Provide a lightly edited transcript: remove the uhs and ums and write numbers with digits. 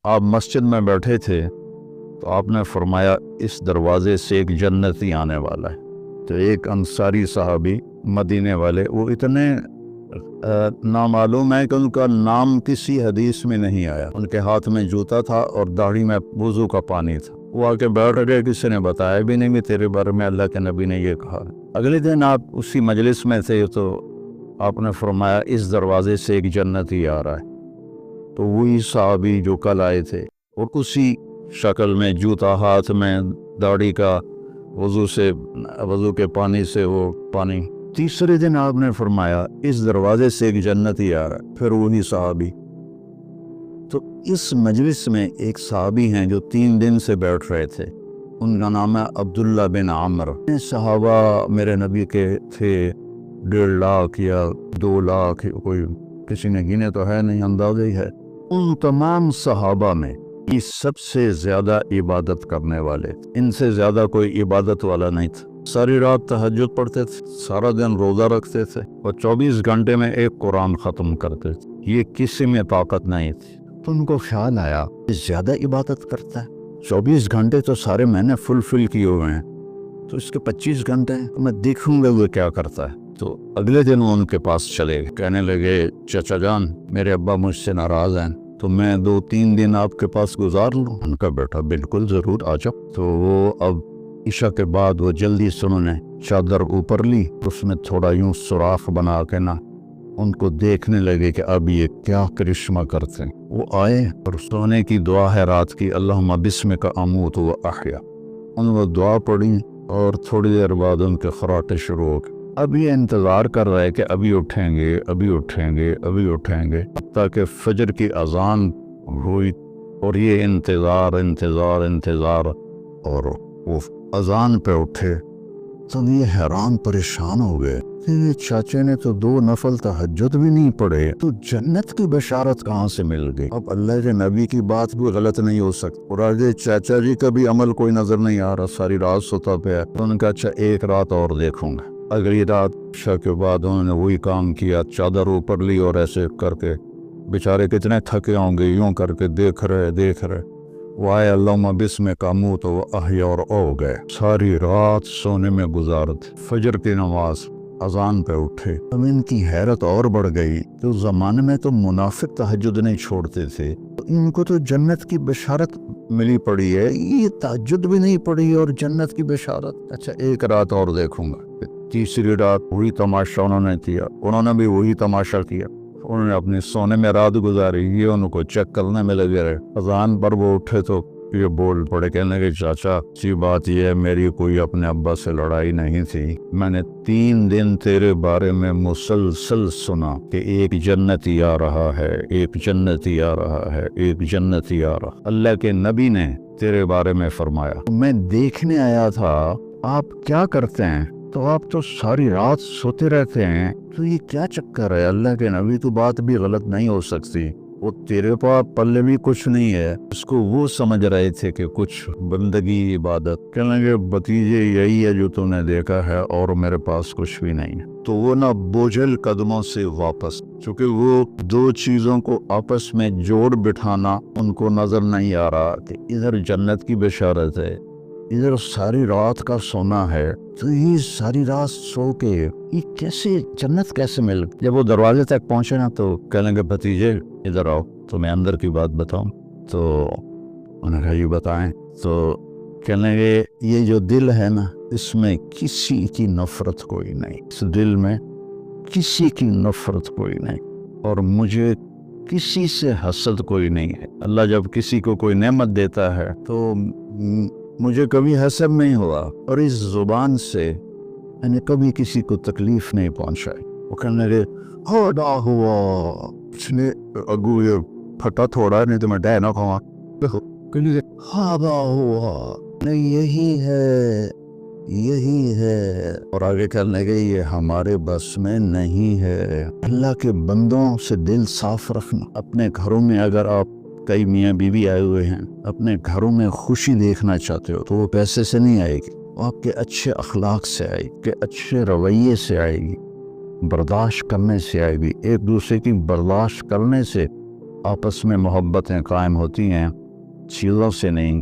آپ مسجد میں بیٹھے تھے تو آپ نے فرمایا اس دروازے سے ایک جنتی آنے والا ہے۔ تو ایک انصاری صحابی مدینے والے، وہ اتنے نامعلوم ہے کہ ان کا نام کسی حدیث میں نہیں آیا، ان کے ہاتھ میں جوتا تھا اور داڑھی میں وضو کا پانی تھا، وہ آ کے بیٹھ گئے، کسی نے بتایا بھی نہیں کہ تیرے بارے میں اللہ کے نبی نے یہ کہا۔ اگلے دن آپ اسی مجلس میں تھے تو آپ نے فرمایا اس دروازے سے ایک جنتی آ رہا ہے۔ تو وہی صحابی جو کل آئے تھے اور اسی شکل میں، جوتا ہاتھ میں، داڑھی کا وضو کے پانی سے وہ پانی۔ تیسرے دن آپ نے فرمایا اس دروازے سے ایک جنتی آ رہا ہے، پھر وہی صحابی۔ تو اس مجلس میں ایک صحابی ہیں جو 3 دن سے بیٹھ رہے تھے، ان کا نام ہے عبداللہ بن عمر۔ صحابہ میرے نبی کے تھے 1.5 لاکھ یا 2 لاکھ، کوئی کسی نے گنے تو ہے نہیں، اندازہ ہی ہے۔ ان تمام صحابہ میں یہ سب سے زیادہ عبادت کرنے والے، ان سے زیادہ کوئی عبادت والا نہیں تھا۔ ساری رات تہجد پڑھتے تھے، سارا دن روزہ رکھتے تھے اور 24 گھنٹے میں ایک قرآن ختم کرتے تھے، یہ کسی میں طاقت نہیں تھی۔ تو ان کو خیال آیا کہ زیادہ عبادت کرتا ہے، 24 گھنٹے تو سارے میں نے فل کیے ہوئے ہیں، تو اس کے 25 گھنٹے میں دیکھوں گا وہ کیا کرتا ہے۔ تو اگلے دن وہ ان کے پاس چلے گئے، کہنے لگے چچا جان میرے ابا مجھ سے ناراض ہیں، تو میں 2-3 دن آپ کے پاس گزار لوں؟ ان کا بیٹا بالکل ضرور آ جاؤ۔ تو وہ اب عشاء کے بعد وہ جلدی سے انہوں نے چادر اوپر لی، اس میں تھوڑا یوں سوراخ بنا کے نا ان کو دیکھنے لگے کہ اب یہ کیا کرشمہ کرتے ہیں۔ وہ آئے اور سونے کی دعا ہے رات کی، اللہم بسمک اموت و احیا، انہوں نے دعا پڑھی اور تھوڑی دیر بعد ان کے خراٹے شروع ہو گئے۔ اب یہ انتظار کر رہے کہ ابھی اٹھیں گے، ابھی اٹھیں گے، ابھی اٹھیں گے، تاکہ فجر کی اذان ہوئی، اور یہ انتظار اور وہ اذان پہ اٹھے تو یہ حیران پریشان ہو گئے کہ یہ چاچے نے تو 2 نفل تہجد بھی نہیں پڑھے، تو جنت کی بشارت کہاں سے مل گئی؟ اب اللہ کے نبی کی بات بھی غلط نہیں ہو سکتی، اور آگے چاچا جی کا بھی عمل کوئی نظر نہیں آ رہا، ساری رات سوتا پہ۔ تو ان کا اچھا ایک رات اور دیکھوں گا۔ اگلی رات عشاء کے بعد انہوں نے وہی کام کیا، چادر اوپر لی اور ایسے کر کے، بیچارے کتنے تھکے ہوں گے، یوں کر کے دیکھ رہے، وائے اللہم بسمک اموت و احیا، اور او گئے۔ ساری رات سونے میں گزارت، فجر کی نماز، اذان پہ اٹھے۔ اب ان کی حیرت اور بڑھ گئی کہ اس زمانے میں تو منافق تہجد نہیں چھوڑتے تھے، تو ان کو تو جنت کی بشارت ملی پڑی ہے، یہ تہجد بھی نہیں پڑی اور جنت کی بشارت۔ اچھا ایک رات اور دیکھوں گا۔ تیسری رات وہی تماشا انہوں نے کیا، انہوں نے بھی وہی تماشا کیا، انہوں نے اپنے سونے میں رات گزاری، یہ ان کو چیک کرنے میں لگے رہے۔ اذان پر وہ اٹھے تو یہ بول پڑے، کہنے کہ چاچا اچھی بات یہ ہے میری کوئی اپنے ابا سے لڑائی نہیں تھی، میں نے 3 دن تیرے بارے میں مسلسل سنا کہ ایک جنتی آ رہا ہے، ایک جنتی آ رہا ہے، ایک جنتی آ رہا۔ اللہ کے نبی نے تیرے بارے میں فرمایا، میں دیکھنے آیا تھا آپ کیا کرتے ہیں، تو آپ تو ساری رات سوتے رہتے ہیں، تو یہ کیا چکر ہے؟ اللہ کے نبی تو بات بھی غلط نہیں ہو سکتی، وہ تیرے پاس پلے بھی کچھ نہیں ہے۔ اس کو وہ سمجھ رہے تھے کہ کچھ بندگی عبادت، کہنے لگے بتیجے یہی ہے جو تم نے دیکھا ہے اور میرے پاس کچھ بھی نہیں ہے۔ تو وہ نہ بوجھل قدموں سے واپس، چونکہ وہ 2 چیزوں کو آپس میں جوڑ بٹھانا ان کو نظر نہیں آ رہا کہ ادھر جنت کی بشارت ہے، ادھر ساری رات کا سونا ہے، تو یہ ساری رات سو کے یہ کیسے جنت کیسے مل؟ جب وہ دروازے تک پہنچے نا تو کہنے لگے بھتیجے ادھر آؤ تو میں اندر کی بات بتاؤں۔ تو انہوں نے کہا یہ بتائیں۔ تو کہنے لگے یہ جو دل ہے نا، اس میں کسی کی نفرت کوئی نہیں، اس دل میں کسی کی نفرت کوئی نہیں، اور مجھے کسی سے حسد کوئی نہیں ہے۔ اللہ جب کسی کو کوئی نعمت دیتا ہے تو مجھے کبھی حسد نہیں ہوا، اور اس زبان سے میں نے کبھی کسی کو تکلیف نہیں پہنچائی۔ وہ کہنے لگے ہوا اس نے اگو یہ پھٹا تھوڑا نہیں تو میں ڈے نہ کھاؤں، ہوا یہی ہے، اور آگے کہنے لگے یہ ہمارے بس میں نہیں ہے۔ اللہ کے بندوں سے دل صاف رکھنا۔ اپنے گھروں میں اگر آپ کئی میاں بیوی آئے ہوئے ہیں، اپنے گھروں میں خوشی دیکھنا چاہتے ہو تو وہ پیسے سے نہیں آئے گی، وہ آپ کے اچھے اخلاق سے آئے گی، کہ اچھے رویے سے آئے گی، برداشت کرنے سے آئے گی، ایک دوسرے کی برداشت کرنے سے آپس میں محبتیں قائم ہوتی ہیں چیزوں سے نہیں